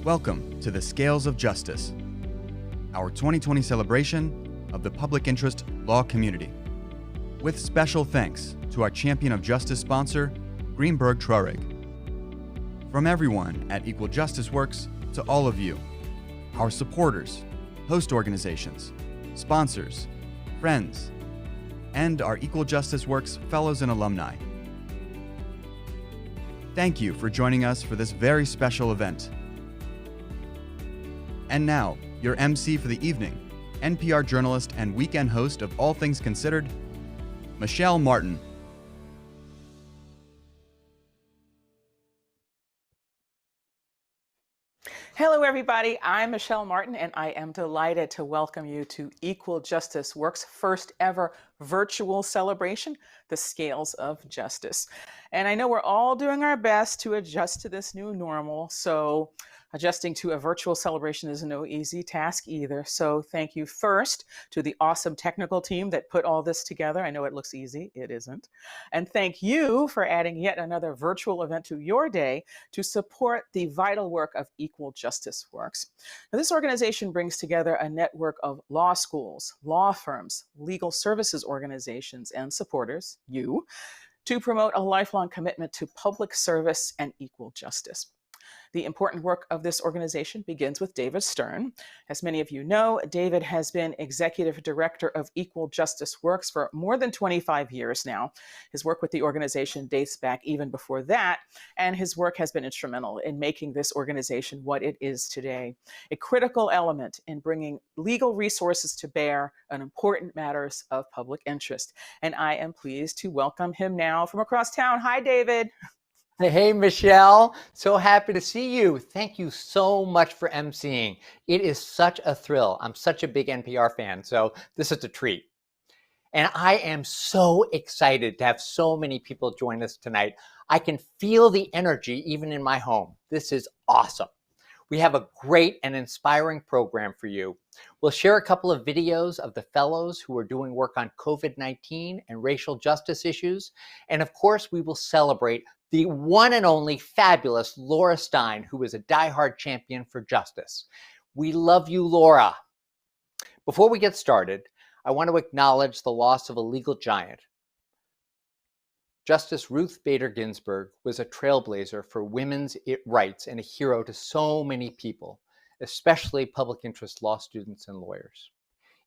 Welcome to the Scales of Justice, our 2020 celebration of the public interest law community. With special thanks to our Champion of Justice sponsor, Greenberg Traurig. From everyone at Equal Justice Works to all of you, our supporters, host organizations, sponsors, friends, and our Equal Justice Works fellows and alumni. Thank you for joining us for this very special event. And now, your MC for the evening, NPR journalist and weekend host of All Things Considered, Michel Martin. Hello, everybody. I'm Michel Martin, and I am delighted to welcome you to Equal Justice Works' first ever virtual celebration, the Scales of Justice. And I know we're all doing our best to adjust to this new normal, so adjusting to a virtual celebration is no easy task either. So thank you first to the awesome technical team that put all this together. I know it looks easy, it isn't. And thank you for adding yet another virtual event to your day to support the vital work of Equal Justice Works. Now, this organization brings together a network of law schools, law firms, legal services organizations, and supporters, you, to promote a lifelong commitment to public service and equal justice. The important work of this organization begins with David Stern. As many of you know, David has been Executive Director of Equal Justice Works for more than 25 years now. His work with the organization dates back even before that, and his work has been instrumental in making this organization what it is today, a critical element in bringing legal resources to bear on important matters of public interest. And I am pleased to welcome him now from across town. Hi, David. Hey, Michelle. So happy to see you. Thank you so much for emceeing. It is such a thrill. I'm such a big NPR fan, so this is a treat. And I am so excited to have so many people join us tonight. I can feel the energy even in my home. This is awesome. We have a great and inspiring program for you. We'll share a couple of videos of the fellows who are doing work on COVID-19 and racial justice issues. And of course, we will celebrate the one and only fabulous Laura Stein, who is a diehard champion for justice. We love you, Laura. Before we get started, I want to acknowledge the loss of a legal giant. Justice Ruth Bader Ginsburg was a trailblazer for women's rights and a hero to so many people, especially public interest law students and lawyers.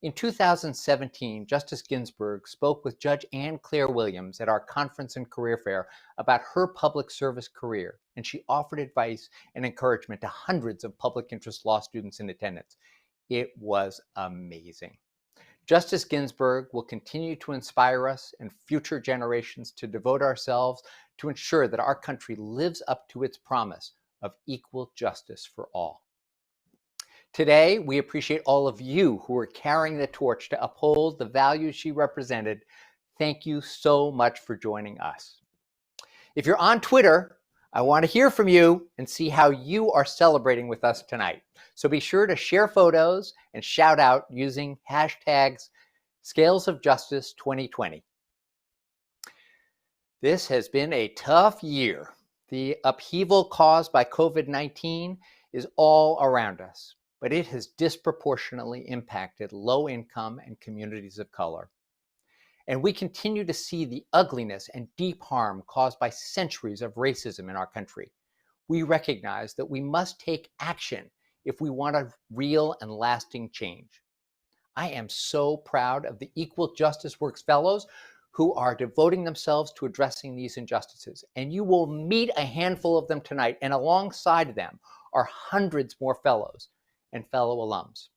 In 2017, Justice Ginsburg spoke with Judge Anne Claire Williams at our conference and career fair about her public service career, and she offered advice and encouragement to hundreds of public interest law students in attendance. It was amazing. Justice Ginsburg will continue to inspire us and future generations to devote ourselves to ensure that our country lives up to its promise of equal justice for all. Today, we appreciate all of you who are carrying the torch to uphold the values she represented. Thank you so much for joining us. If you're on Twitter, I want to hear from you and see how you are celebrating with us tonight. So be sure to share photos and shout out using hashtags ScalesOfJustice2020. This has been a tough year. The upheaval caused by COVID-19 is all around us, but it has disproportionately impacted low-income and communities of color. And we continue to see the ugliness and deep harm caused by centuries of racism in our country. We recognize that we must take action if we want a real and lasting change. I am so proud of the Equal Justice Works fellows who are devoting themselves to addressing these injustices. And you will meet a handful of them tonight, and alongside them are hundreds more fellows and fellow alums.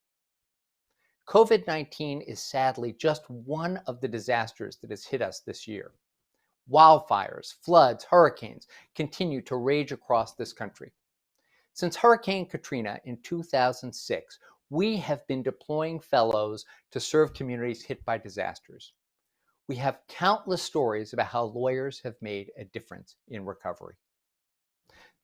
COVID-19 is sadly just one of the disasters that has hit us this year. Wildfires, floods, hurricanes continue to rage across this country. Since Hurricane Katrina in 2006, we have been deploying fellows to serve communities hit by disasters. We have countless stories about how lawyers have made a difference in recovery.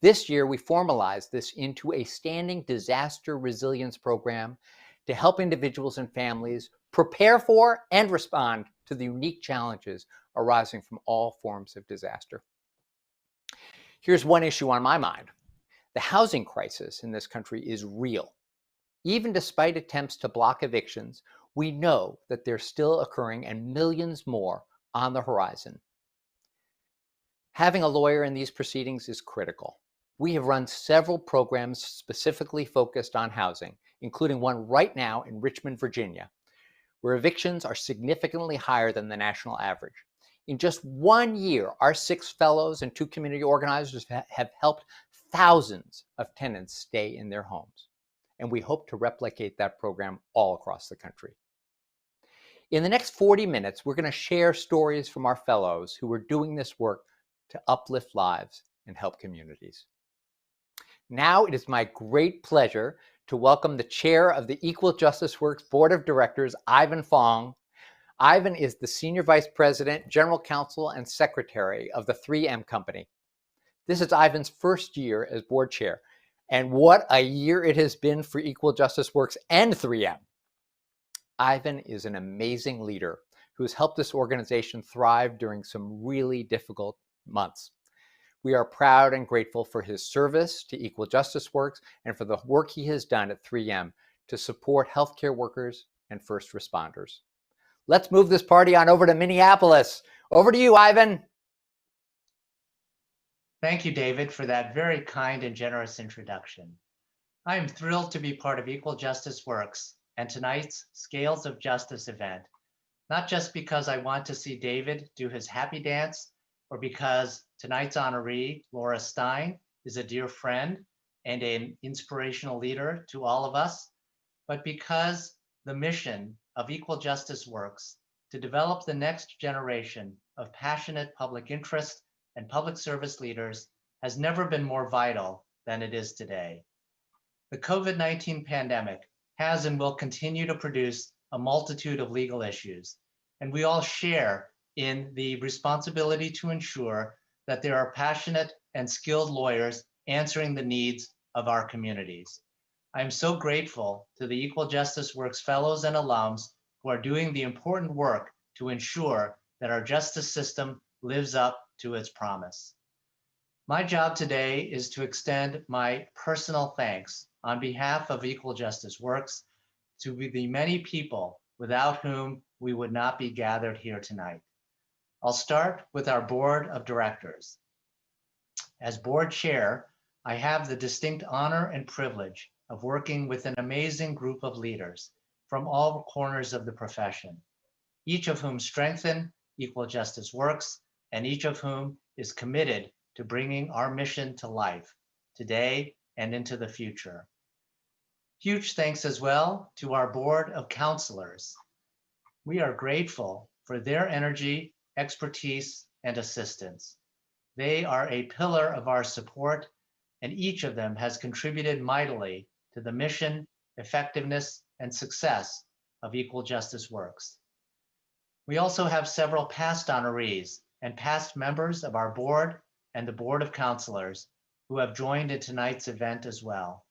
This year, we formalized this into a standing disaster resilience program to help individuals and families prepare for and respond to the unique challenges arising from all forms of disaster. Here's one issue on my mind. The housing crisis in this country is real. Even despite attempts to block evictions, we know that they're still occurring and millions more on the horizon. Having a lawyer in these proceedings is critical. We have run several programs specifically focused on housing, including one right now in Richmond, Virginia, where evictions are significantly higher than the national average. In just 1 year, our 6 fellows and 2 community organizers have helped thousands of tenants stay in their homes, and we hope to replicate that program all across the country. In the next 40 minutes, we're going to share stories from our fellows who are doing this work to uplift lives and help communities. Now it is my great pleasure to welcome the chair of the Equal Justice Works Board of Directors, Ivan Fong. Ivan is the Senior Vice President, General Counsel, and Secretary of the 3M Company. This is Ivan's first year as board chair, and what a year it has been for Equal Justice Works and 3M. Ivan is an amazing leader who has helped this organization thrive during some really difficult months. We are proud and grateful for his service to Equal Justice Works and for the work he has done at 3M to support healthcare workers and first responders. Let's move this party on over to Minneapolis. Over to you, Ivan. Thank you, David, for that very kind and generous introduction. I am thrilled to be part of Equal Justice Works and tonight's Scales of Justice event, not just because I want to see David do his happy dance or because tonight's honoree, Laura Stein, is a dear friend and an inspirational leader to all of us, but because the mission of Equal Justice Works to develop the next generation of passionate public interest and public service leaders has never been more vital than it is today. The COVID-19 pandemic has and will continue to produce a multitude of legal issues, and we all share in the responsibility to ensure that there are passionate and skilled lawyers answering the needs of our communities. I am so grateful to the Equal Justice Works fellows and alums who are doing the important work to ensure that our justice system lives up to its promise. My job today is to extend my personal thanks on behalf of Equal Justice Works to the many people without whom we would not be gathered here tonight. I'll start with our board of directors. As board chair, I have the distinct honor and privilege of working with an amazing group of leaders from all corners of the profession, each of whom strengthen Equal Justice Works, and each of whom is committed to bringing our mission to life today and into the future. Huge thanks as well to our board of counselors. We are grateful for their energy, expertise, and assistance. They are a pillar of our support, and each of them has contributed mightily to the mission, effectiveness, and success of Equal Justice Works. We also have several past honorees and past members of our board and the Board of Counselors who have joined in tonight's event as well.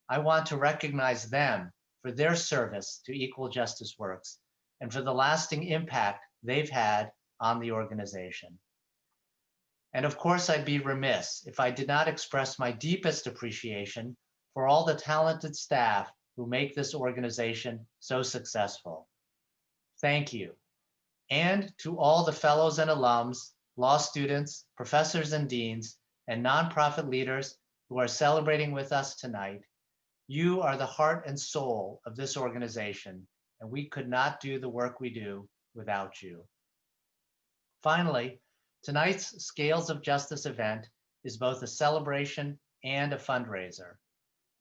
I want to recognize them for their service to Equal Justice Works and for the lasting impact they've had on the organization. And of course, I'd be remiss if I did not express my deepest appreciation for all the talented staff who make this organization so successful. Thank you. And to all the fellows and alums, law students, professors and deans, and nonprofit leaders who are celebrating with us tonight, you are the heart and soul of this organization, and we could not do the work we do without you. Finally, tonight's Scales of Justice event is both a celebration and a fundraiser.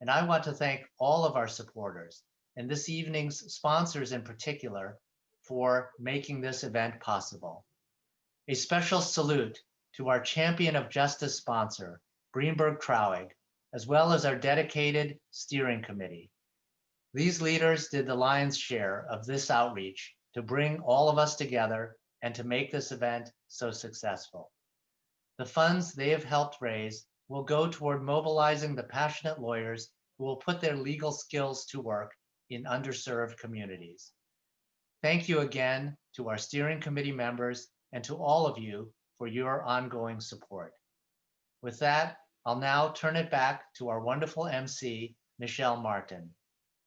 And I want to thank all of our supporters and this evening's sponsors in particular for making this event possible. A special salute to our Champion of Justice sponsor, Greenberg Traurig, as well as our dedicated steering committee. These leaders did the lion's share of this outreach to bring all of us together and to make this event so successful. The funds they have helped raise will go toward mobilizing the passionate lawyers who will put their legal skills to work in underserved communities. Thank you again to our steering committee members and to all of you for your ongoing support. With that, I'll now turn it back to our wonderful MC, Michel Martin.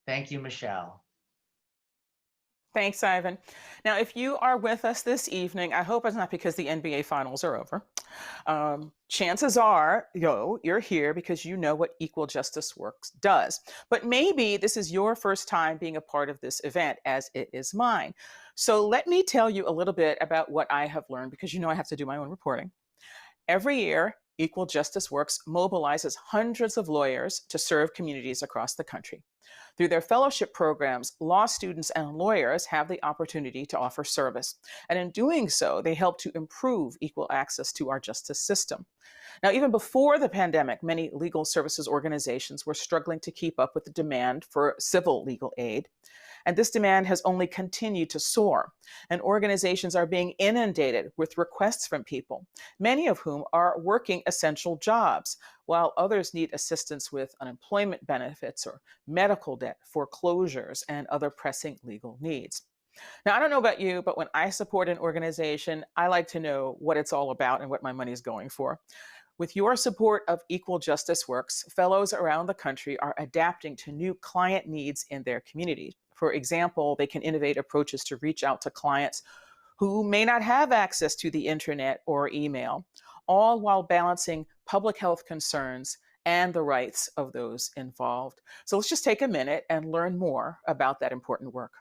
Thank you, Michel. Thanks, Ivan. Now, if you are with us this evening, I hope it's not because the NBA finals are over. Chances are, you're here because you know what Equal Justice Works does. But maybe this is your first time being a part of this event, as it is mine. So let me tell you a little bit about what I have learned, because I have to do my own reporting. Every year, Equal Justice Works mobilizes hundreds of lawyers to serve communities across the country. Through their fellowship programs, law students and lawyers have the opportunity to offer service. And in doing so, they help to improve equal access to our justice system. Now, even before the pandemic, many legal services organizations were struggling to keep up with the demand for civil legal aid. And this demand has only continued to soar. And organizations are being inundated with requests from people, many of whom are working essential jobs, while others need assistance with unemployment benefits or medical debt, foreclosures, and other pressing legal needs. Now, I don't know about you, but when I support an organization, I like to know what it's all about and what my money is going for. With your support of Equal Justice Works, fellows around the country are adapting to new client needs in their communities. For example, they can innovate approaches to reach out to clients who may not have access to the internet or email, all while balancing public health concerns and the rights of those involved. So let's just take a minute and learn more about that important work.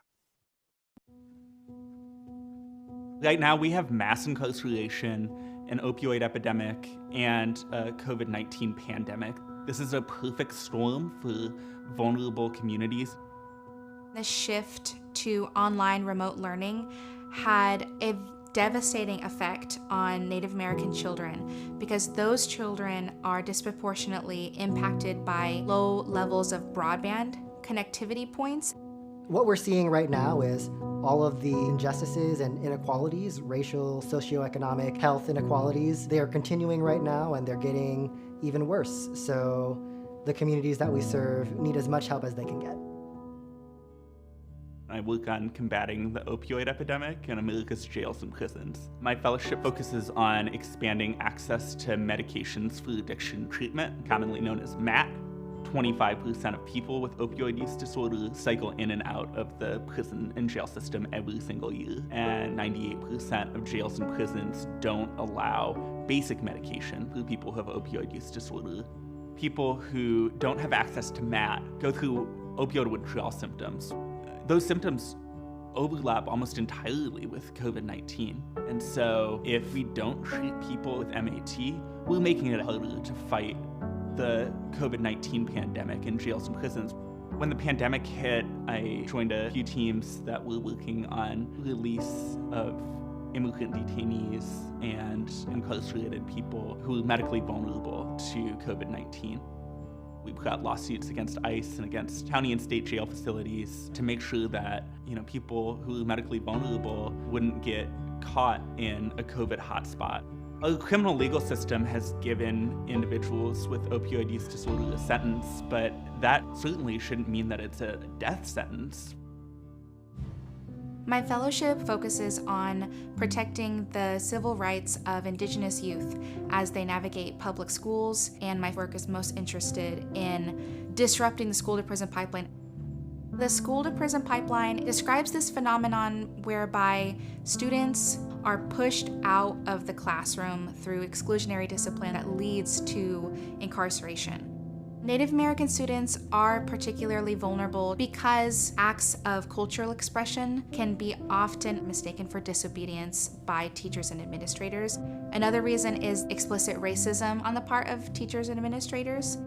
Right now, we have mass incarceration, an opioid epidemic, and a COVID-19 pandemic. This is a perfect storm for vulnerable communities. The shift to online remote learning had a devastating effect on Native American children because those children are disproportionately impacted by low levels of broadband connectivity points. What we're seeing right now is all of the injustices and inequalities, racial, socioeconomic, health inequalities, they are continuing right now and they're getting even worse. So the communities that we serve need as much help as they can get. I work on combating the opioid epidemic in America's jails and prisons. My fellowship focuses on expanding access to medications for addiction treatment, commonly known as MAT. 25% of people with opioid use disorder cycle in and out of the prison and jail system every single year, and 98% of jails and prisons don't allow basic medication for people who have opioid use disorder. People who don't have access to MAT go through opioid withdrawal symptoms. Those symptoms overlap almost entirely with COVID-19. And so if we don't treat people with MAT, we're making it harder to fight the COVID-19 pandemic in jails and prisons. When the pandemic hit, I joined a few teams that were working on release of immigrant detainees and incarcerated people who were medically vulnerable to COVID-19. We brought lawsuits against ICE and against county and state jail facilities to make sure that, people who are medically vulnerable wouldn't get caught in a COVID hotspot. Our criminal legal system has given individuals with opioid use disorder a sentence, but that certainly shouldn't mean that it's a death sentence. My fellowship focuses on protecting the civil rights of Indigenous youth as they navigate public schools, and my work is most interested in disrupting the school-to-prison pipeline. The school-to-prison pipeline describes this phenomenon whereby students are pushed out of the classroom through exclusionary discipline that leads to incarceration. Native American students are particularly vulnerable because acts of cultural expression can be often mistaken for disobedience by teachers and administrators. Another reason is explicit racism on the part of teachers and administrators.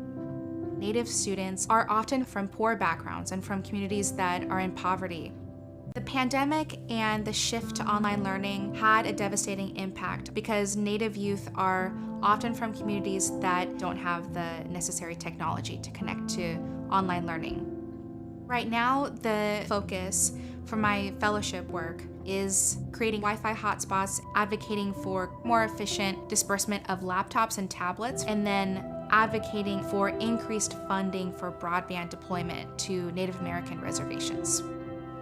Native students are often from poor backgrounds and from communities that are in poverty. The pandemic and the shift to online learning had a devastating impact because Native youth are often from communities that don't have the necessary technology to connect to online learning. Right now, the focus for my fellowship work is creating Wi-Fi hotspots, advocating for more efficient disbursement of laptops and tablets, and then advocating for increased funding for broadband deployment to Native American reservations.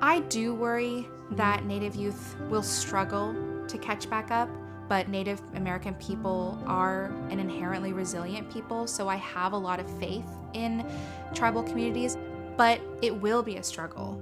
I do worry that Native youth will struggle to catch back up but Native American people are an inherently resilient people, so I have a lot of faith in tribal communities, but it will be a struggle.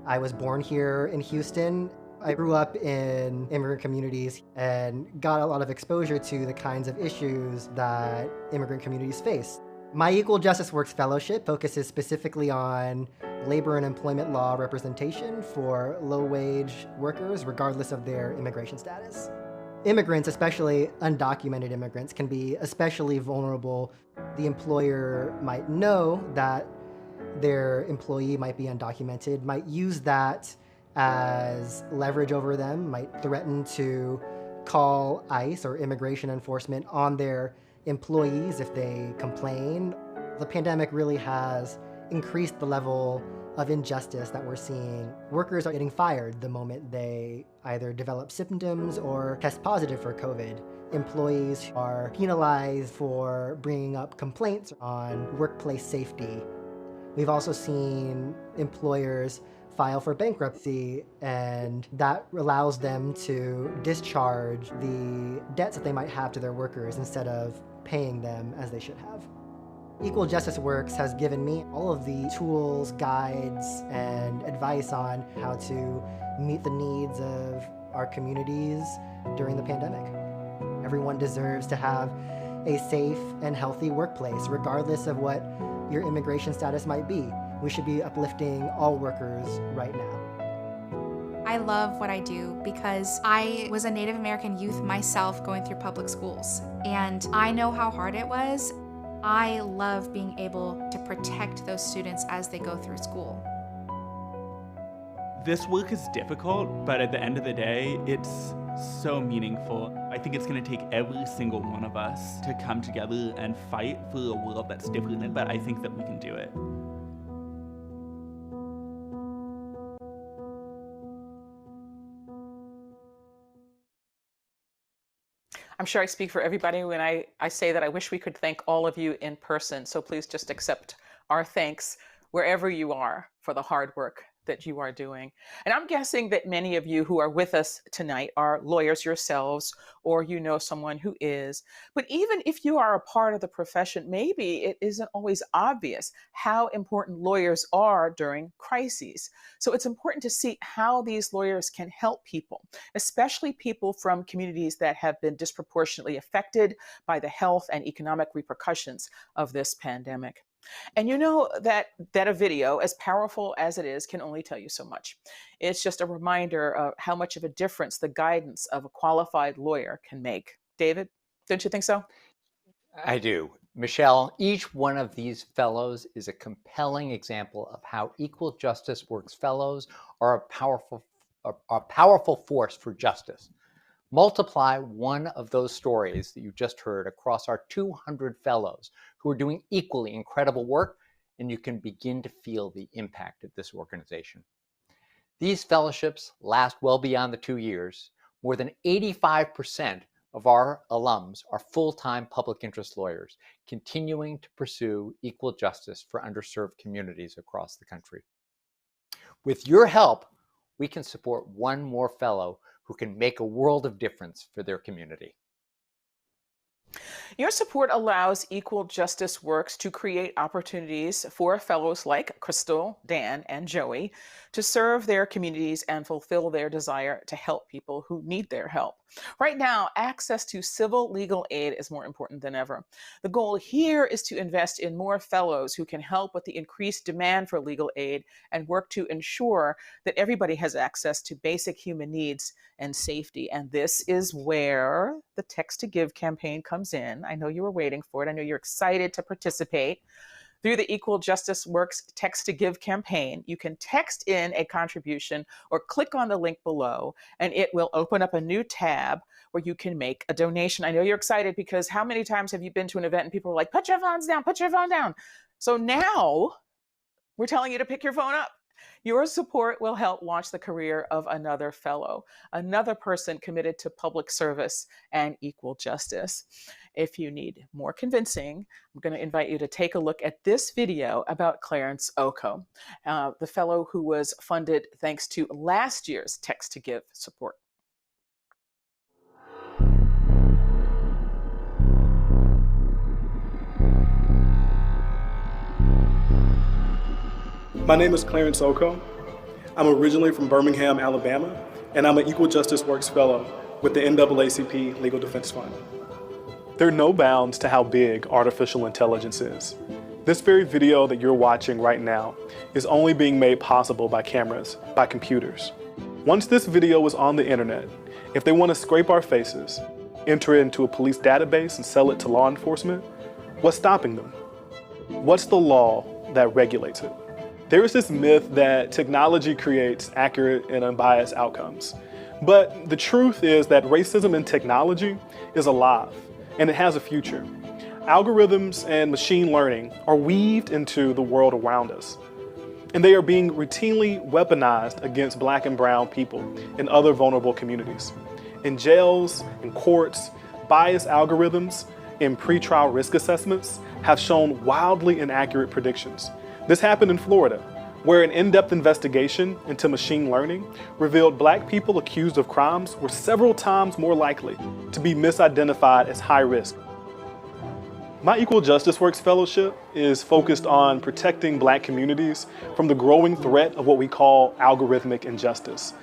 I was born here in Houston. I grew up in immigrant communities and got a lot of exposure to the kinds of issues that immigrant communities face. My Equal Justice Works Fellowship focuses specifically on labor and employment law representation for low-wage workers, regardless of their immigration status. Immigrants, especially undocumented immigrants, can be especially vulnerable. The employer might know that their employee might be undocumented, might use that as leverage over them, might threaten to call ICE or immigration enforcement on their employees if they complain. The pandemic really has increased the level of injustice that we're seeing. Workers are getting fired the moment they either develop symptoms or test positive for COVID. Employees are penalized for bringing up complaints on workplace safety. We've also seen employers file for bankruptcy, and that allows them to discharge the debts that they might have to their workers instead of paying them as they should have. Equal Justice Works has given me all of the tools, guides, and advice on how to meet the needs of our communities during the pandemic. Everyone deserves to have a safe and healthy workplace, regardless of what your immigration status might be. We should be uplifting all workers right now. I love what I do because I was a Native American youth myself going through public schools, and I know how hard it was. I love being able to protect those students as they go through school. This work is difficult, but at the end of the day, it's so meaningful. I think it's going to take every single one of us to come together and fight for a world that's different, but I think that we can do it. I'm sure I speak for everybody when I say that I wish we could thank all of you in person. So please just accept our thanks wherever you are for the hard work that you are doing. And I'm guessing that many of you who are with us tonight are lawyers yourselves, or you know someone who is. But even if you are a part of the profession, maybe it isn't always obvious how important lawyers are during crises. So it's important to see how these lawyers can help people, especially people from communities that have been disproportionately affected by the health and economic repercussions of this pandemic. And you know that a video, as powerful as it is, can only tell you so much. It's just a reminder of how much of a difference the guidance of a qualified lawyer can make. David, don't you think so? I do. Michelle, each one of these fellows is a compelling example of how Equal Justice Works fellows are a powerful force for justice. Multiply one of those stories that you just heard across our 200 fellows who are doing equally incredible work, and you can begin to feel the impact of this organization. These fellowships last well beyond the 2 years. More than 85% of our alums are full-time public interest lawyers, continuing to pursue equal justice for underserved communities across the country. With your help, we can support one more fellow who can make a world of difference for their community. Your support allows Equal Justice Works to create opportunities for fellows like Crystal, Dan, and Joey to serve their communities and fulfill their desire to help people who need their help. Right now, access to civil legal aid is more important than ever. The goal here is to invest in more fellows who can help with the increased demand for legal aid and work to ensure that everybody has access to basic human needs and safety. And this is where the Text-to-Give campaign comes in. I know you were waiting for it. I know you're excited to participate. Through the Equal Justice Works Text-to-Give campaign, you can text in a contribution or click on the link below, and it will open up a new tab where you can make a donation. I know you're excited because how many times have you been to an event and people are like, put your phones down, put your phone down. So now we're telling you to pick your phone up. Your support will help launch the career of another fellow, another person committed to public service and equal justice. If you need more convincing, I'm going to invite you to take a look at this video about Clarence Okoh, the fellow who was funded thanks to last year's Text-to-Give support. My name is Clarence Okoh. I'm originally from Birmingham, Alabama, and I'm an Equal Justice Works Fellow with the NAACP Legal Defense Fund. There are no bounds to how big artificial intelligence is. This very video that you're watching right now is only being made possible by cameras, by computers. Once this video is on the internet, if they want to scrape our faces, enter it into a police database and sell it to law enforcement, what's stopping them? What's the law that regulates it? There is this myth that technology creates accurate and unbiased outcomes. But the truth is that racism in technology is alive, and it has a future. Algorithms and machine learning are weaved into the world around us, and they are being routinely weaponized against Black and brown people and other vulnerable communities. In jails, in courts, biased algorithms and pretrial risk assessments have shown wildly inaccurate predictions. This happened in Florida, where an in-depth investigation into machine learning revealed Black people accused of crimes were several times more likely to be misidentified as high risk. My Equal Justice Works Fellowship is focused on protecting Black communities from the growing threat of what we call algorithmic injustice.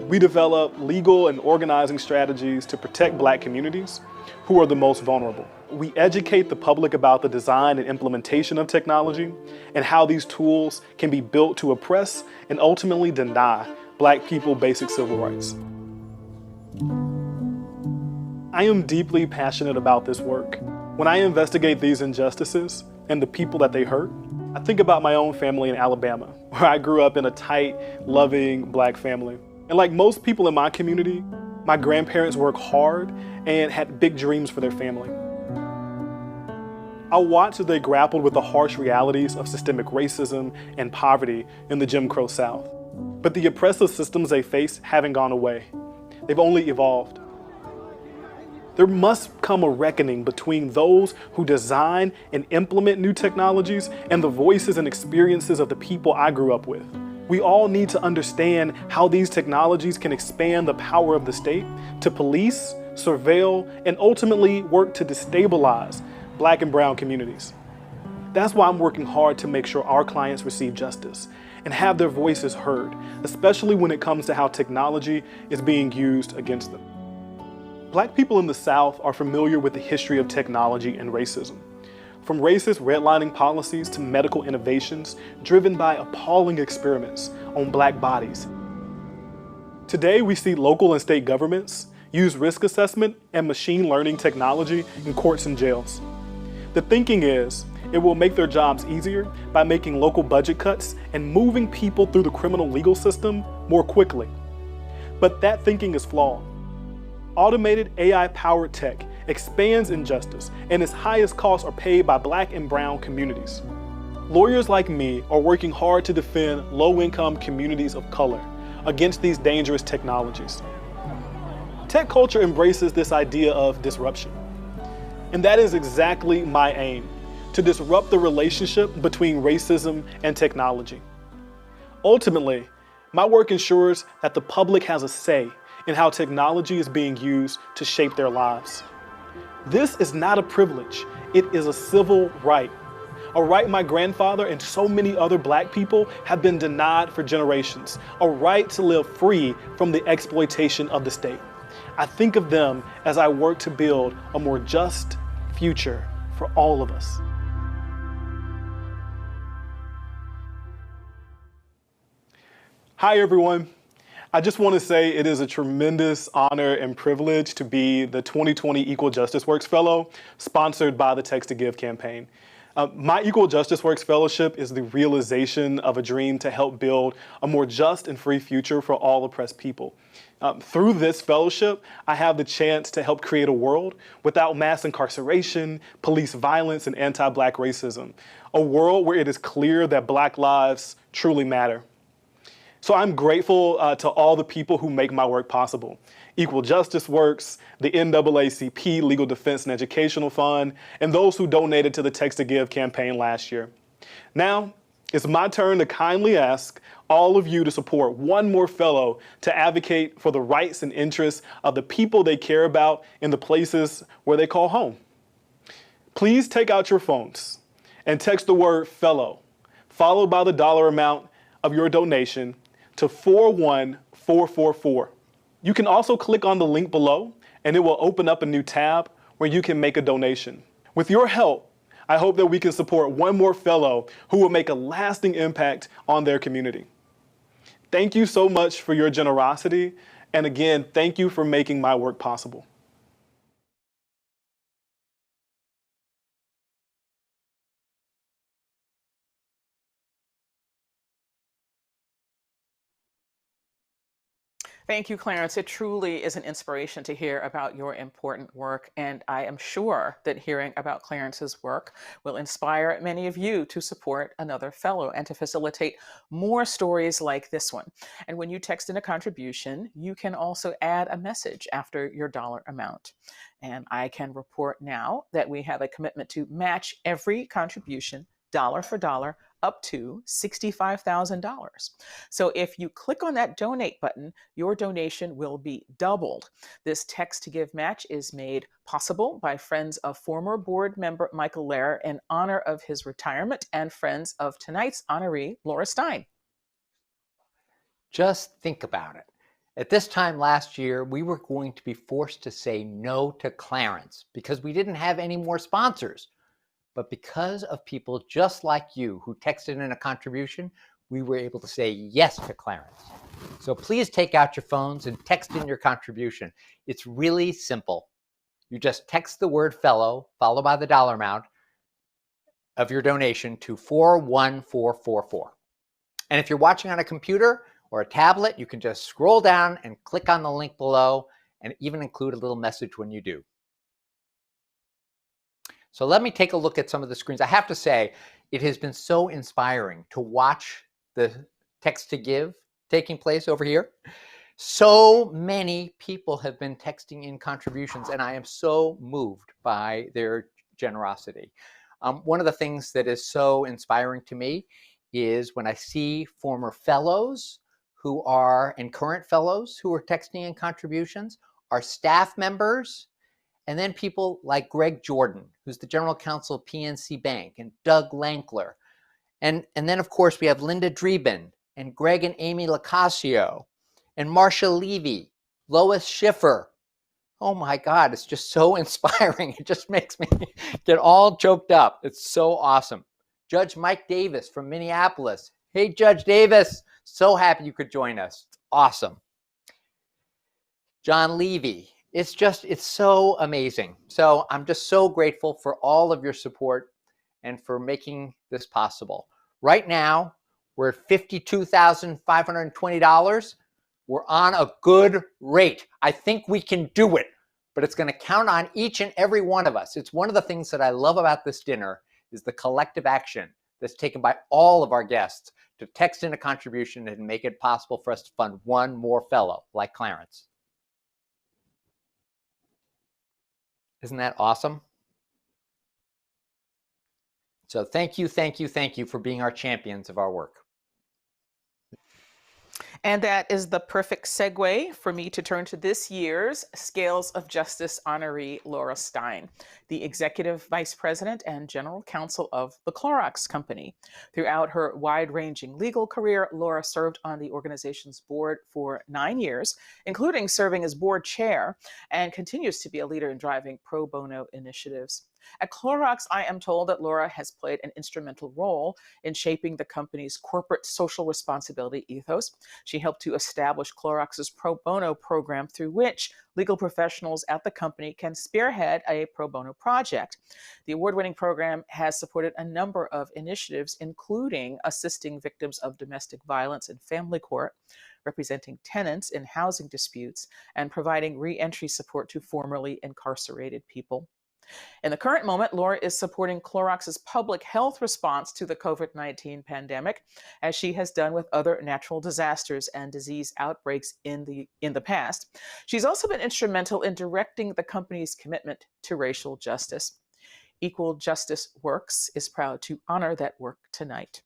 We develop legal and organizing strategies to protect Black communities who are the most vulnerable. We educate the public about the design and implementation of technology and how these tools can be built to oppress and ultimately deny Black people basic civil rights. I am deeply passionate about this work. When I investigate these injustices and the people that they hurt, I think about my own family in Alabama, where I grew up in a tight, loving Black family. And like most people in my community, my grandparents worked hard and had big dreams for their family. I watched as they grappled with the harsh realities of systemic racism and poverty in the Jim Crow South. But the oppressive systems they face haven't gone away. They've only evolved. There must come a reckoning between those who design and implement new technologies and the voices and experiences of the people I grew up with. We all need to understand how these technologies can expand the power of the state to police, surveil, and ultimately work to destabilize Black and brown communities. That's why I'm working hard to make sure our clients receive justice and have their voices heard, especially when it comes to how technology is being used against them. Black people in the South are familiar with the history of technology and racism. From racist redlining policies to medical innovations driven by appalling experiments on Black bodies. Today, we see local and state governments use risk assessment and machine learning technology in courts and jails. The thinking is it will make their jobs easier by making local budget cuts and moving people through the criminal legal system more quickly. But that thinking is flawed. Automated AI-powered tech expands injustice, and its highest costs are paid by Black and brown communities. Lawyers like me are working hard to defend low-income communities of color against these dangerous technologies. Tech culture embraces this idea of disruption. And that is exactly my aim, to disrupt the relationship between racism and technology. Ultimately, my work ensures that the public has a say in how technology is being used to shape their lives. This is not a privilege, it is a civil right. A right my grandfather and so many other Black people have been denied for generations. A right to live free from the exploitation of the state. I think of them as I work to build a more just future for all of us. Hi everyone. I just want to say it is a tremendous honor and privilege to be the 2020 Equal Justice Works Fellow, sponsored by the Text-to-Give campaign. My Equal Justice Works Fellowship is the realization of a dream to help build a more just and free future for all oppressed people. Through this fellowship, I have the chance to help create a world without mass incarceration, police violence, and anti-Black racism. A world where it is clear that Black lives truly matter. So I'm grateful to all the people who make my work possible. Equal Justice Works, the NAACP Legal Defense and Educational Fund, and those who donated to the Text-to-Give campaign last year. Now, it's my turn to kindly ask all of you to support one more fellow to advocate for the rights and interests of the people they care about in the places where they call home. Please take out your phones and text the word fellow followed by the dollar amount of your donation to 41444. You can also click on the link below and it will open up a new tab where you can make a donation. With your help, I hope that we can support one more fellow who will make a lasting impact on their community. Thank you so much for your generosity, and again, thank you for making my work possible. Thank you, Clarence. It truly is an inspiration to hear about your important work, and I am sure that hearing about Clarence's work will inspire many of you to support another fellow and to facilitate more stories like this one. And when you text in a contribution, you can also add a message after your dollar amount. And I can report now that we have a commitment to match every contribution dollar for dollar up to $65,000. So if you click on that donate button, your donation will be doubled. This text to give match is made possible by friends of former board member Michael Lehrer in honor of his retirement and friends of tonight's honoree, Laura Stein. Just think about it. At this time last year, we were going to be forced to say no to Clarence because we didn't have any more sponsors. But because of people just like you who texted in a contribution, we were able to say yes to Clarence. So please take out your phones and text in your contribution. It's really simple. You just text the word fellow, followed by the dollar amount of your donation to 41444. And if you're watching on a computer or a tablet, you can just scroll down and click on the link below and even include a little message when you do. So let me take a look at some of the screens. I have to say, it has been so inspiring to watch the text to give taking place over here. So many people have been texting in contributions, and I am so moved by their generosity. One of the things that is so inspiring to me is when I see former fellows who are, and current fellows who are texting in contributions, our staff members, and then people like Greg Jordan, who's the general counsel of PNC Bank, and Doug Lankler. And then, of course, we have Linda Drieben, and Greg and Amy Lacasio, and Marcia Levy, Lois Schiffer. Oh my God, it's just so inspiring. It just makes me get all choked up. It's so awesome. Judge Mike Davis from Minneapolis. Hey, Judge Davis, so happy you could join us. It's awesome. John Levy. It's so amazing. So I'm just so grateful for all of your support and for making this possible. Right now, we're at $52,520. We're on a good rate. I think we can do it, but it's going to count on each and every one of us. It's one of the things that I love about this dinner is the collective action that's taken by all of our guests to text in a contribution and make it possible for us to fund one more fellow like Clarence. Isn't that awesome? So thank you for being our champions of our work. And that is the perfect segue for me to turn to this year's Scales of Justice honoree, Laura Stein, the Executive Vice President and General Counsel of the Clorox Company. Throughout her wide-ranging legal career, Laura served on the organization's board for 9 years, including serving as board chair, and continues to be a leader in driving pro bono initiatives. At Clorox, I am told that Laura has played an instrumental role in shaping the company's corporate social responsibility ethos. She helped to establish Clorox's pro bono program through which legal professionals at the company can spearhead a pro bono project. The award-winning program has supported a number of initiatives, including assisting victims of domestic violence in family court, representing tenants in housing disputes, and providing re-entry support to formerly incarcerated people. In the current moment, Laura is supporting Clorox's public health response to the COVID-19 pandemic, as she has done with other natural disasters and disease outbreaks in the past. She's also been instrumental in directing the company's commitment to racial justice. Equal Justice Works is proud to honor that work tonight.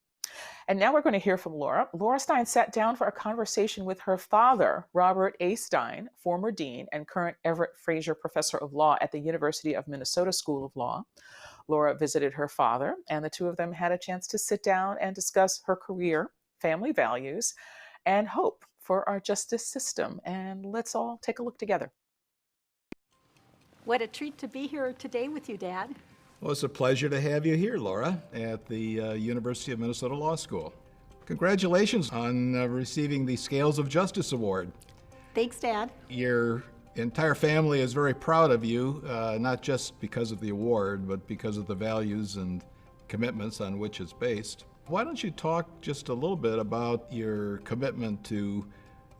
And now we're going to hear from Laura. Laura Stein sat down for a conversation with her father, Robert A. Stein, former dean and current Everett Fraser Professor of Law at the University of Minnesota School of Law, Laura visited her father, and the two of them had a chance to sit down and discuss her career, family values, and hope for our justice system. And let's all take a look together. What a treat to be here today with you, Dad. Well, it's a pleasure to have you here, Laura, at the University of Minnesota Law School. Congratulations on receiving the Scales of Justice Award. Thanks, Dad. Your entire family is very proud of you, not just because of the award, but because of the values and commitments on which it's based. Why don't you talk just a little bit about your commitment to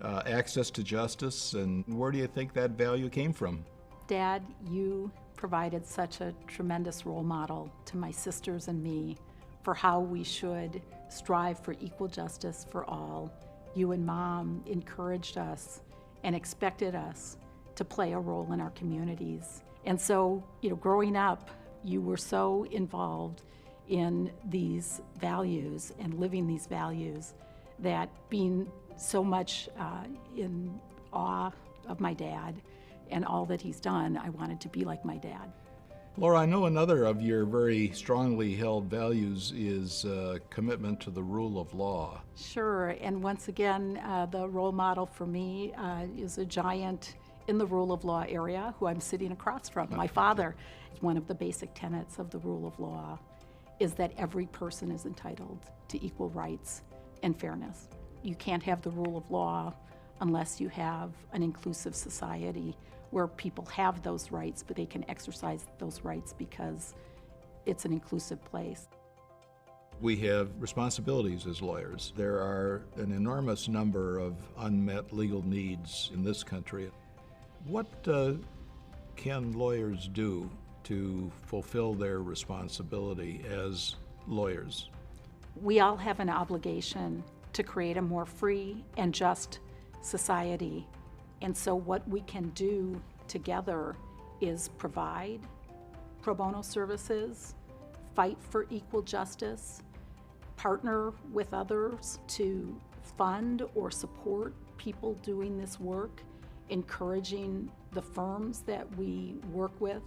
access to justice, and where do you think that value came from? Dad, you provided such a tremendous role model to my sisters and me for how we should strive for equal justice for all. You and Mom encouraged us and expected us to play a role in our communities. And so, growing up, you were so involved in these values and living these values that being so much in awe of my dad and all that he's done, I wanted to be like my dad. Laura, I know another of your very strongly held values is commitment to the rule of law. Sure, and once again, the role model for me is a giant in the rule of law area who I'm sitting across from, my father. One of the basic tenets of the rule of law is that every person is entitled to equal rights and fairness. You can't have the rule of law unless you have an inclusive society where people have those rights, but they can exercise those rights because it's an inclusive place. We have responsibilities as lawyers. There are an enormous number of unmet legal needs in this country. What can lawyers do to fulfill their responsibility as lawyers? We all have an obligation to create a more free and just society. And so what we can do together is provide pro bono services, fight for equal justice, partner with others to fund or support people doing this work, encouraging the firms that we work with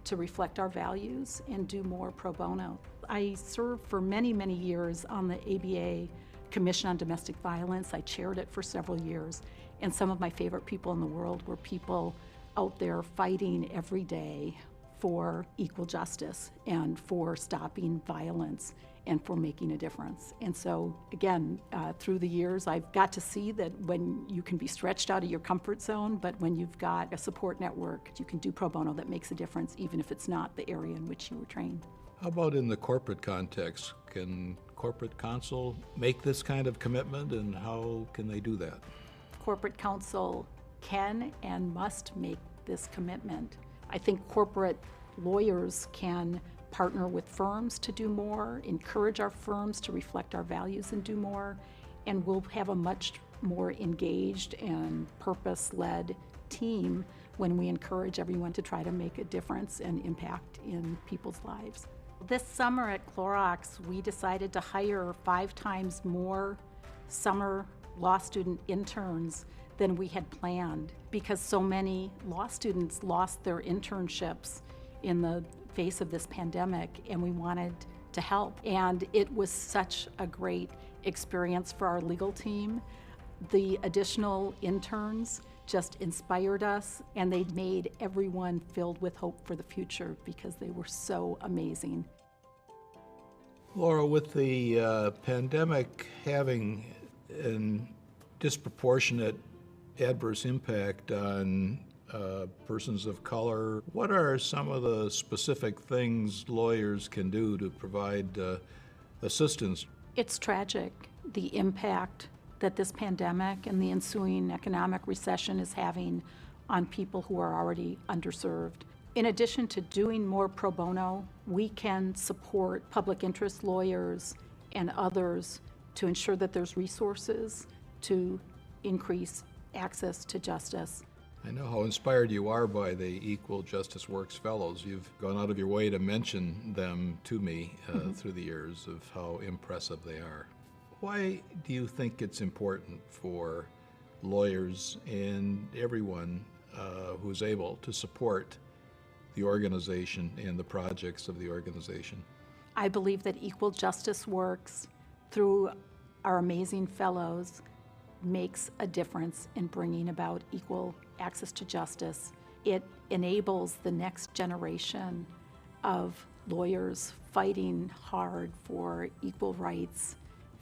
to reflect our values and do more pro bono. I served for many, many years on the ABA Commission on Domestic Violence. I chaired it for several years, and some of my favorite people in the world were people out there fighting every day for equal justice and for stopping violence and for making a difference. And so again, through the years, I've got to see that when you can be stretched out of your comfort zone, but when you've got a support network, you can do pro bono that makes a difference, even if it's not the area in which you were trained. How about in the corporate context? Can corporate counsel make this kind of commitment, and how can they do that? Corporate counsel can and must make this commitment. I think corporate lawyers can partner with firms to do more, encourage our firms to reflect our values and do more, and we'll have a much more engaged and purpose-led team when we encourage everyone to try to make a difference and impact in people's lives. This summer at Clorox, we decided to hire 5 times more summer law student interns than we had planned because so many law students lost their internships in the face of this pandemic, and we wanted to help. And it was such a great experience for our legal team. The additional interns just inspired us, and they made everyone filled with hope for the future because they were so amazing. Laura, with the pandemic having a disproportionate adverse impact on persons of color, what are some of the specific things lawyers can do to provide assistance? It's tragic, the impact that this pandemic and the ensuing economic recession is having on people who are already underserved. In addition to doing more pro bono, we can support public interest lawyers and others to ensure that there's resources to increase access to justice. I know how inspired you are by the Equal Justice Works Fellows. You've gone out of your way to mention them to me through the years of how impressive they are. Why do you think it's important for lawyers and everyone who's able to support the organization and the projects of the organization? I believe that Equal Justice Works, through our amazing fellows, makes a difference in bringing about equal access to justice. It enables the next generation of lawyers fighting hard for equal rights,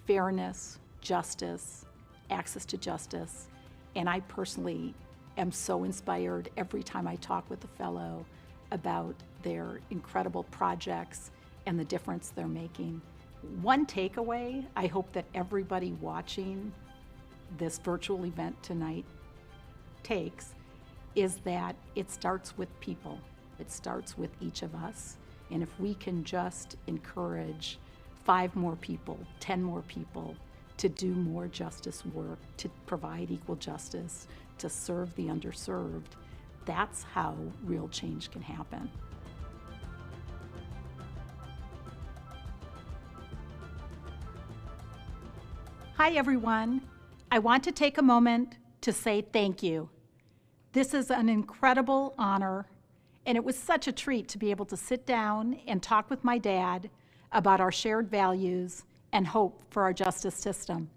fairness, justice, access to justice. And I personally am so inspired every time I talk with a fellow about their incredible projects and the difference they're making. One takeaway I hope that everybody watching this virtual event tonight takes is that it starts with people. It starts with each of us. And if we can just encourage 5 more people, 10 more people to do more justice work, to provide equal justice, to serve the underserved, that's how real change can happen. Hi, everyone. I want to take a moment to say thank you. This is an incredible honor, and it was such a treat to be able to sit down and talk with my dad about our shared values and hope for our justice system.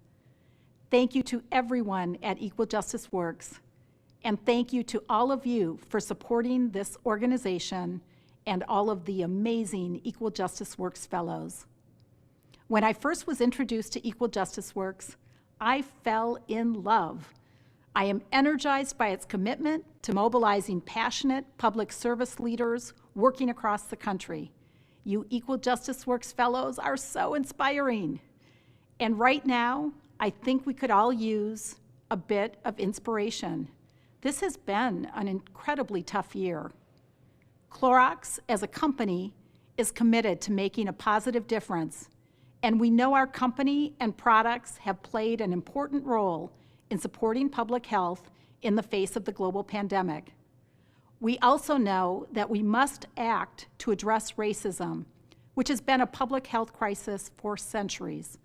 Thank you to everyone at Equal Justice Works, and thank you to all of you for supporting this organization and all of the amazing Equal Justice Works fellows. When I first was introduced to Equal Justice Works, I fell in love. I am energized by its commitment to mobilizing passionate public service leaders working across the country. You Equal Justice Works fellows are so inspiring. And right now, I think we could all use a bit of inspiration. This has been an incredibly tough year. Clorox, as a company, is committed to making a positive difference, and we know our company and products have played an important role in supporting public health in the face of the global pandemic. We also know that we must act to address racism, which has been a public health crisis for centuries.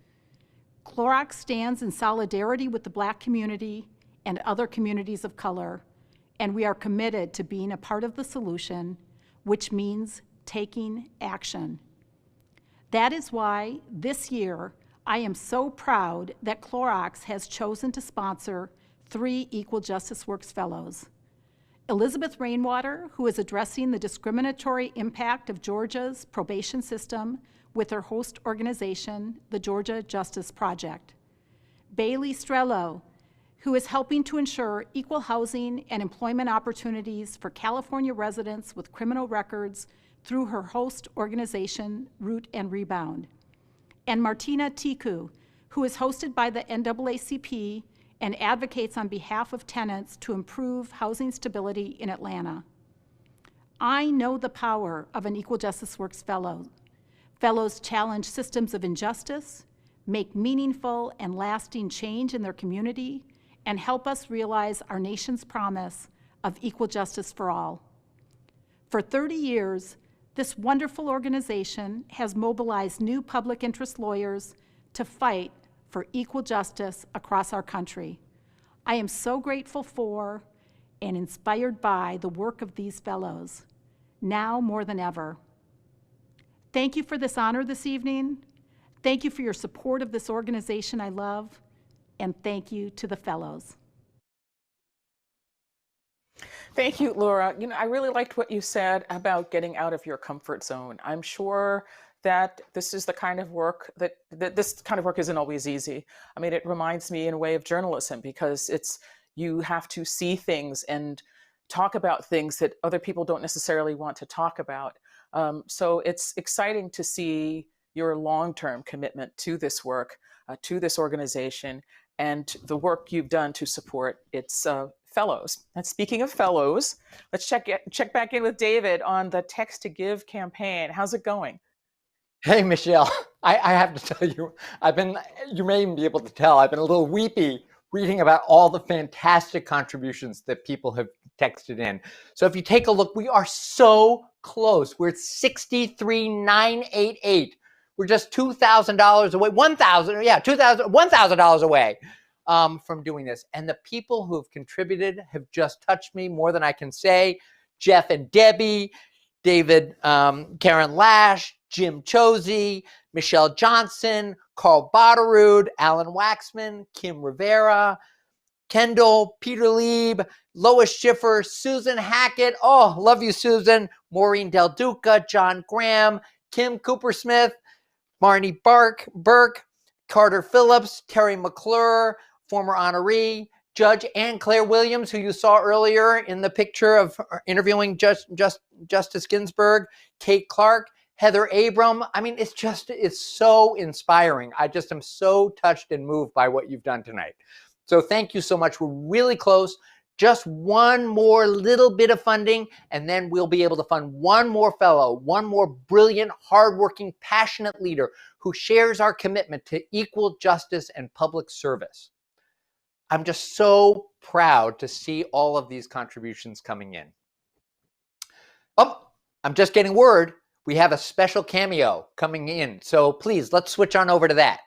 Clorox stands in solidarity with the Black community and other communities of color, and we are committed to being a part of the solution, which means taking action. That is why this year I am so proud that Clorox has chosen to sponsor 3 Equal Justice Works Fellows. Elizabeth Rainwater, who is addressing the discriminatory impact of Georgia's probation system with her host organization, the Georgia Justice Project. Bailey Strello, who is helping to ensure equal housing and employment opportunities for California residents with criminal records through her host organization, Root and Rebound. And Martina Tiku, who is hosted by the NAACP and advocates on behalf of tenants to improve housing stability in Atlanta. I know the power of an Equal Justice Works Fellow. Fellows challenge systems of injustice, make meaningful and lasting change in their community, and help us realize our nation's promise of equal justice for all. For 30 years, this wonderful organization has mobilized new public interest lawyers to fight for equal justice across our country. I am so grateful for and inspired by the work of these fellows, now more than ever. Thank you for this honor this evening. Thank you for your support of this organization I love, and thank you to the fellows. Thank you, Laura. I really liked what you said about getting out of your comfort zone. I'm sure that this is the kind of work that this kind of work isn't always easy. I mean, it reminds me in a way of journalism, because you have to see things and talk about things that other people don't necessarily want to talk about. So it's exciting to see your long-term commitment to this work, to this organization, and the work you've done to support its fellows. And speaking of fellows, let's check back in with David on the Text-to-Give campaign. How's it going? Hey, Michelle, I have to tell you, you may even be able to tell, I've been a little weepy reading about all the fantastic contributions that people have texted in. So if you take a look, we are so close. We're at $63,988. We're just $2,000 away, $1,000 away from doing this. And the people who have contributed have just touched me more than I can say. Jeff and Debbie, David, Karen Lash, Jim Chosey, Michelle Johnson, Carl Botterud, Alan Waxman, Kim Rivera, Kendall, Peter Lieb, Lois Schiffer, Susan Hackett. Oh, love you, Susan. Maureen Del Duca, John Graham, Kim Coopersmith, Marnie Burke, Carter Phillips, Terry McClure, former honoree, Judge Ann Claire Williams, who you saw earlier in the picture of interviewing Justice Ginsburg, Kate Clark, Heather Abram. I mean, it's so inspiring. I just am so touched and moved by what you've done tonight. So thank you so much. We're really close. Just one more little bit of funding, and then we'll be able to fund one more fellow, one more brilliant, hardworking, passionate leader who shares our commitment to equal justice and public service. I'm just so proud to see all of these contributions coming in. Oh, I'm just getting word. We have a special cameo coming in. So please, let's switch on over to that.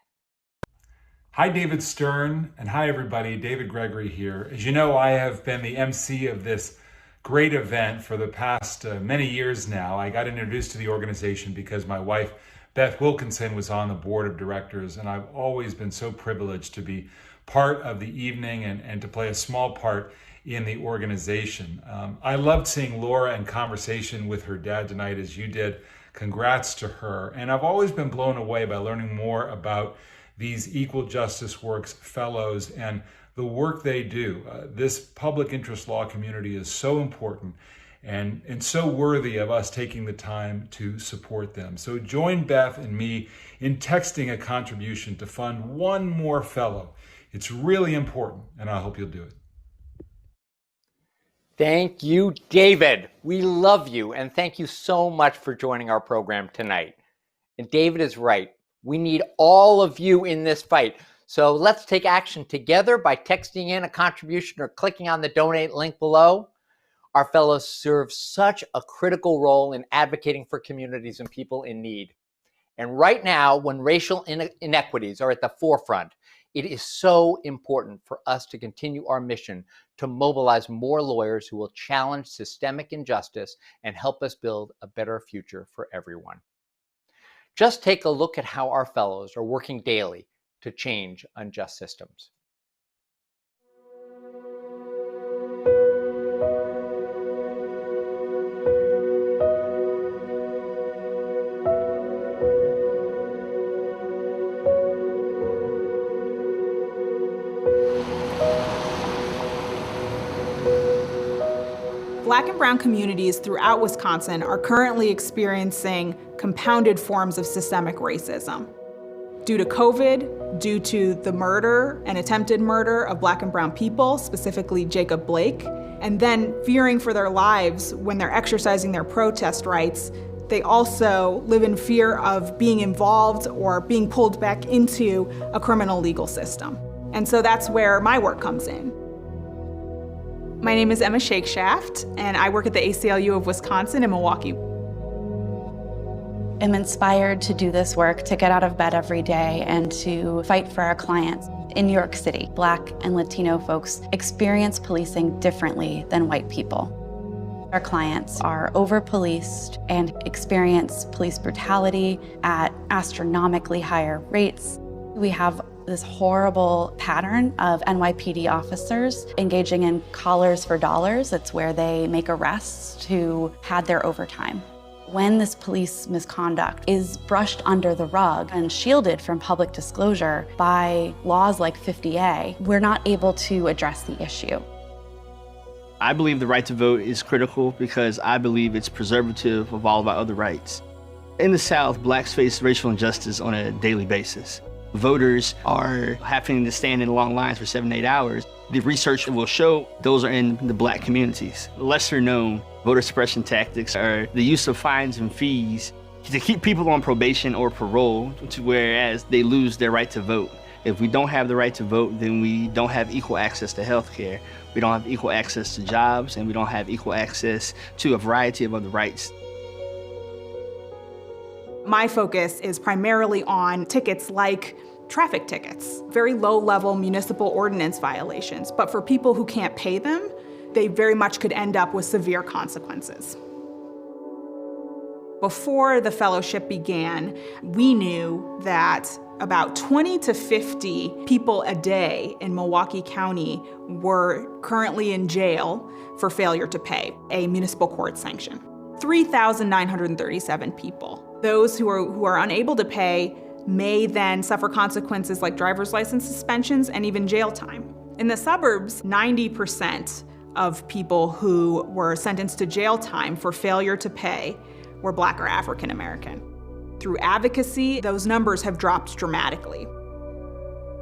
Hi, David Stern, and hi, everybody. David Gregory here. As you know, I have been the MC of this great event for the past many years now. I got introduced to the organization because my wife, Beth Wilkinson, was on the board of directors, and I've always been so privileged to be part of the evening and to play a small part in the organization. I loved seeing Laura in conversation with her dad tonight, as you did. Congrats to her. And I've always been blown away by learning more about these Equal Justice Works fellows and the work they do. This public interest law community is so important and so worthy of us taking the time to support them. So join Beth and me in texting a contribution to fund one more fellow. It's really important, and I hope you'll do it. Thank you, David. We love you, and thank you so much for joining our program tonight. And David is right. We need all of you in this fight. So let's take action together by texting in a contribution or clicking on the donate link below. Our fellows serve such a critical role in advocating for communities and people in need. And right now, when racial inequities are at the forefront, it is so important for us to continue our mission to mobilize more lawyers who will challenge systemic injustice and help us build a better future for everyone. Just take a look at how our fellows are working daily to change unjust systems. Black and brown communities throughout Wisconsin are currently experiencing compounded forms of systemic racism. Due to COVID, due to the murder and attempted murder of Black and brown people, specifically Jacob Blake, and then fearing for their lives when they're exercising their protest rights, they also live in fear of being involved or being pulled back into a criminal legal system. And so that's where my work comes in. My name is Shakeshaft, and I work at the ACLU of Wisconsin in Milwaukee. I'm inspired to do this work, to get out of bed every day and to fight for our clients. In New York City, Black and Latino folks experience policing differently than white people. Our clients are over-policed and experience police brutality at astronomically higher rates. We have this horrible pattern of NYPD officers engaging in collars for dollars. It's where they make arrests to pad their overtime. When this police misconduct is brushed under the rug and shielded from public disclosure by laws like 50A, we're not able to address the issue. I believe the right to vote is critical because I believe it's preservative of all of our other rights. In the South, Blacks face racial injustice on a daily basis. Voters are having to stand in long lines for 7 to 8 hours. The research will show those are in the Black communities. Lesser known voter suppression tactics are the use of fines and fees to keep people on probation or parole, whereas they lose their right to vote. If we don't have the right to vote, then we don't have equal access to health care. We don't have equal access to jobs, and we don't have equal access to a variety of other rights. My focus is primarily on tickets like traffic tickets, very low-level municipal ordinance violations. But for people who can't pay them, they very much could end up with severe consequences. Before the fellowship began, we knew that about 20 to 50 people a day in Milwaukee County were currently in jail for failure to pay, a municipal court sanction. 3,937 people. Those who are unable to pay may then suffer consequences like driver's license suspensions and even jail time. In the suburbs, 90% of people who were sentenced to jail time for failure to pay were Black or African American. Through advocacy, those numbers have dropped dramatically.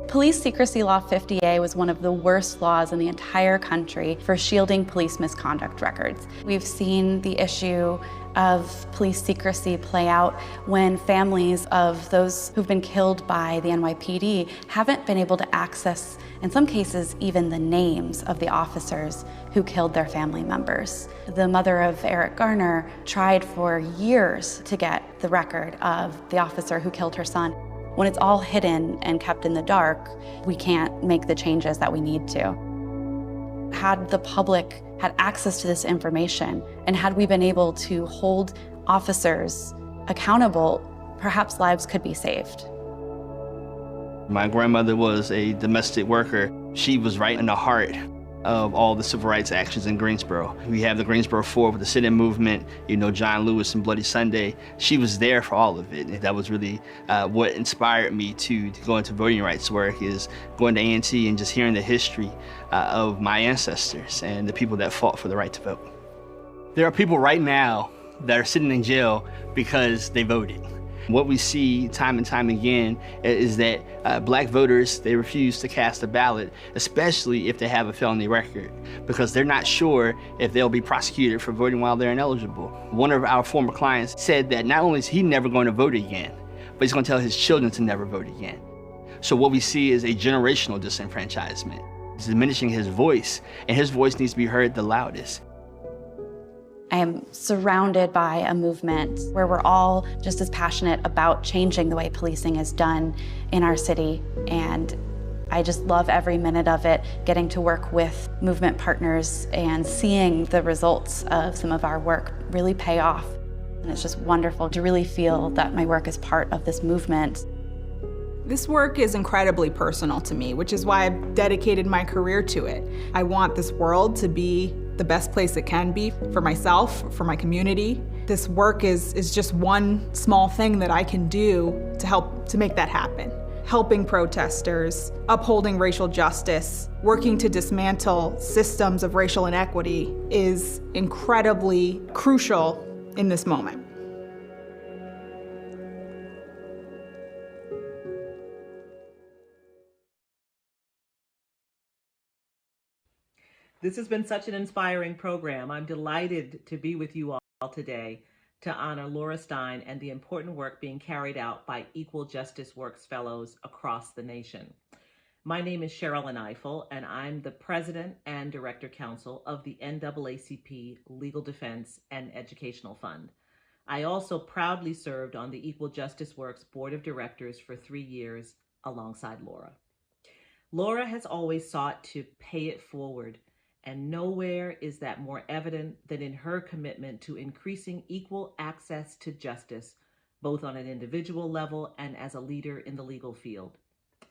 Police Secrecy Law 50A was one of the worst laws in the entire country for shielding police misconduct records. We've seen the issue of police secrecy play out when families of those who've been killed by the NYPD haven't been able to access, in some cases, even the names of the officers who killed their family members. The mother of Eric Garner tried for years to get the record of the officer who killed her son. When it's all hidden and kept in the dark, we can't make the changes that we need to. Had the public had access to this information, and had we been able to hold officers accountable, perhaps lives could be saved. My grandmother was a domestic worker. She was right in the heart of all the civil rights actions in Greensboro. We have the Greensboro Four with the sit-in movement, John Lewis and Bloody Sunday. She was there for all of it. That was really what inspired me to go into voting rights work, is going to A&T and just hearing the history of my ancestors and the people that fought for the right to vote. There are people right now that are sitting in jail because they voted. What we see time and time again is that Black voters, they refuse to cast a ballot, especially if they have a felony record, because they're not sure if they'll be prosecuted for voting while they're ineligible. One of our former clients said that not only is he never going to vote again, but he's going to tell his children to never vote again. So what we see is a generational disenfranchisement. It's diminishing his voice, and his voice needs to be heard the loudest. I am surrounded by a movement where we're all just as passionate about changing the way policing is done in our city, and I just love every minute of it, getting to work with movement partners and seeing the results of some of our work really pay off. And it's just wonderful to really feel that my work is part of this movement. This work is incredibly personal to me, which is why I've dedicated my career to it. I want this world to be the best place it can be for myself, for my community. This work is just one small thing that I can do to help to make that happen. Helping protesters, upholding racial justice, working to dismantle systems of racial inequity is incredibly crucial in this moment. This has been such an inspiring program. I'm delighted to be with you all today to honor Laura Stein and the important work being carried out by Equal Justice Works Fellows across the nation. My name is Sherrilyn Ifill, and I'm the President and Director-Counsel of the NAACP Legal Defense and Educational Fund. I also proudly served on the Equal Justice Works Board of Directors for 3 years alongside Laura. Laura has always sought to pay it forward, and nowhere is that more evident than in her commitment to increasing equal access to justice, both on an individual level and as a leader in the legal field.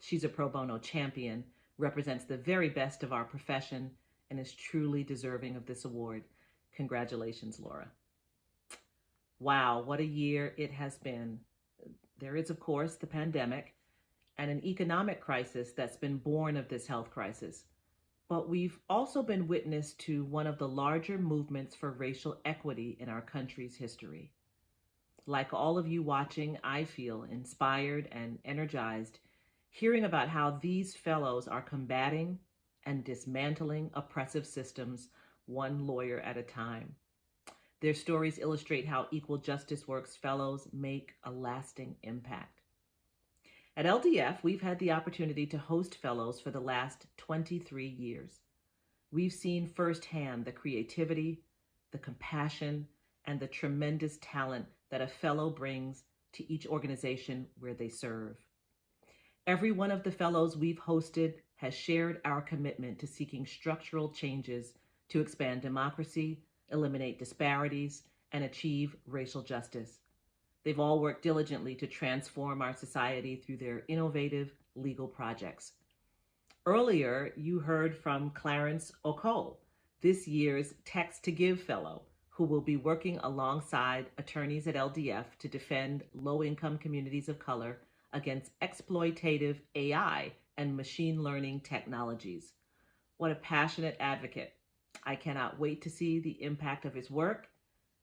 She's a pro bono champion, represents the very best of our profession, and is truly deserving of this award. Congratulations, Laura. Wow, what a year it has been. There is, of course, the pandemic and an economic crisis that's been born of this health crisis. But we've also been witness to one of the larger movements for racial equity in our country's history. Like all of you watching, I feel inspired and energized hearing about how these fellows are combating and dismantling oppressive systems one lawyer at a time. Their stories illustrate how Equal Justice Works fellows make a lasting impact. At LDF, we've had the opportunity to host fellows for the last 23 years. We've seen firsthand the creativity, the compassion, and the tremendous talent that a fellow brings to each organization where they serve. Every one of the fellows we've hosted has shared our commitment to seeking structural changes to expand democracy, eliminate disparities, and achieve racial justice. They've all worked diligently to transform our society through their innovative legal projects. Earlier, you heard from Clarence Okoh, this year's Text-to-Give Fellow, who will be working alongside attorneys at LDF to defend low-income communities of color against exploitative AI and machine learning technologies. What a passionate advocate. I cannot wait to see the impact of his work,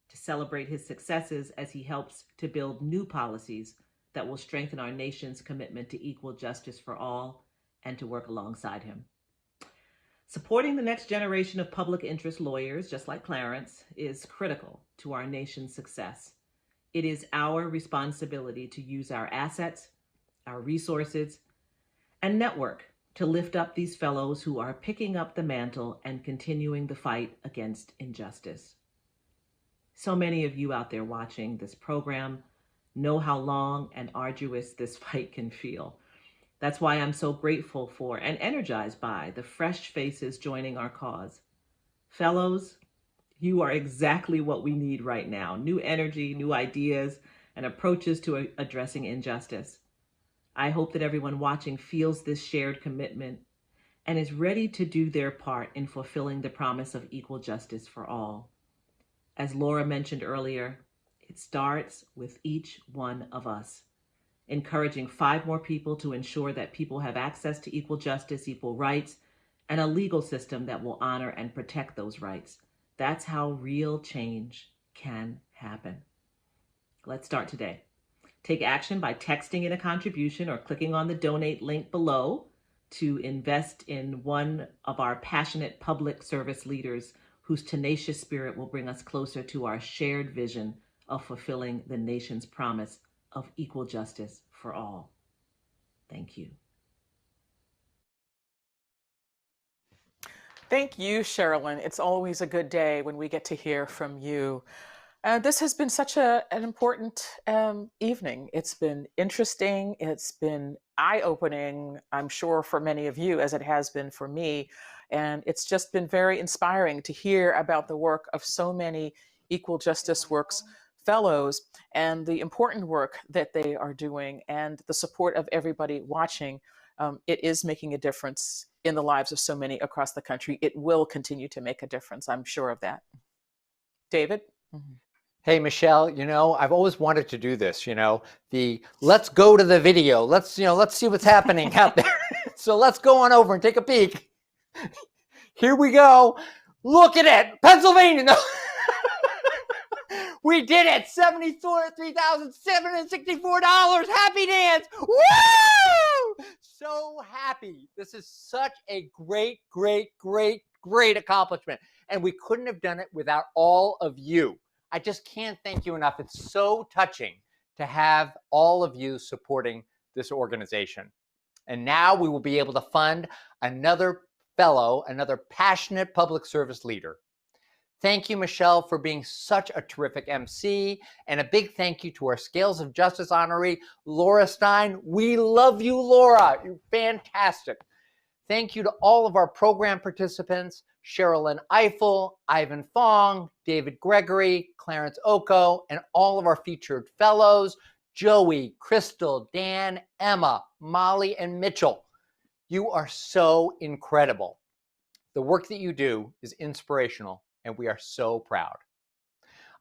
to celebrate his successes as he helps to build new policies that will strengthen our nation's commitment to equal justice for all, and to work alongside him. Supporting the next generation of public interest lawyers, just like Clarence, is critical to our nation's success. It is our responsibility to use our assets, our resources, and network to lift up these fellows who are picking up the mantle and continuing the fight against injustice. So many of you out there watching this program know how long and arduous this fight can feel. That's why I'm so grateful for and energized by the fresh faces joining our cause. Fellows, you are exactly what we need right now. New energy, new ideas, and approaches to addressing injustice. I hope that everyone watching feels this shared commitment and is ready to do their part in fulfilling the promise of equal justice for all. As Laura mentioned earlier, it starts with each one of us. Encouraging 5 more people to ensure that people have access to equal justice, equal rights, and a legal system that will honor and protect those rights. That's how real change can happen. Let's start today. Take action by texting in a contribution or clicking on the donate link below to invest in one of our passionate public service leaders whose tenacious spirit will bring us closer to our shared vision of fulfilling the nation's promise of equal justice for all. Thank you. Thank you, Sherrilyn. It's always a good day when we get to hear from you. This has been such an important evening. It's been interesting. It's been eye-opening, I'm sure, for many of you, as it has been for me. And it's just been very inspiring to hear about the work of so many Equal Justice Works fellows and the important work that they are doing and the support of everybody watching. It is making a difference in the lives of so many across the country. It will continue to make a difference. I'm sure of that. David? Mm-hmm. Hey, Michelle, I've always wanted to do this, let's go to the video. Let's see what's happening out there. So let's go on over and take a peek. Here we go. Look at it. Pennsylvania. We did it. $73,764. Happy dance. Woo! So happy. This is such a great, great, great, great accomplishment. And we couldn't have done it without all of you. I just can't thank you enough. It's so touching to have all of you supporting this organization. And now we will be able to fund another fellow, another passionate public service leader. Thank you, Michelle, for being such a terrific MC. And a big thank you to our Scales of Justice honoree, Laura Stein. We love you, Laura. You're fantastic. Thank you to all of our program participants, Sherrilyn, Ifill, Ivan Fong, David Gregory, Clarence Okoh, and all of our featured fellows, Joey, Crystal, Dan, Emma, Molly, and Mitchell. You are so incredible. The work that you do is inspirational, and we are so proud.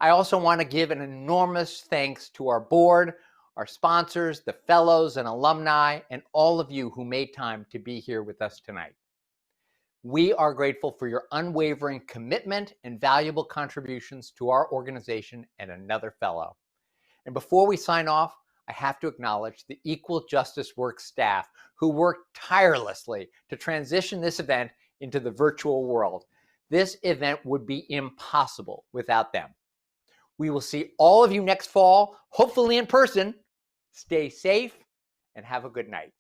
I also want to give an enormous thanks to our board, our sponsors, the fellows and alumni, and all of you who made time to be here with us tonight. We are grateful for your unwavering commitment and valuable contributions to our organization and another fellow. And before we sign off, I have to acknowledge the Equal Justice Works staff who worked tirelessly to transition this event into the virtual world. This event would be impossible without them. We will see all of you next fall, hopefully in person. Stay safe and have a good night.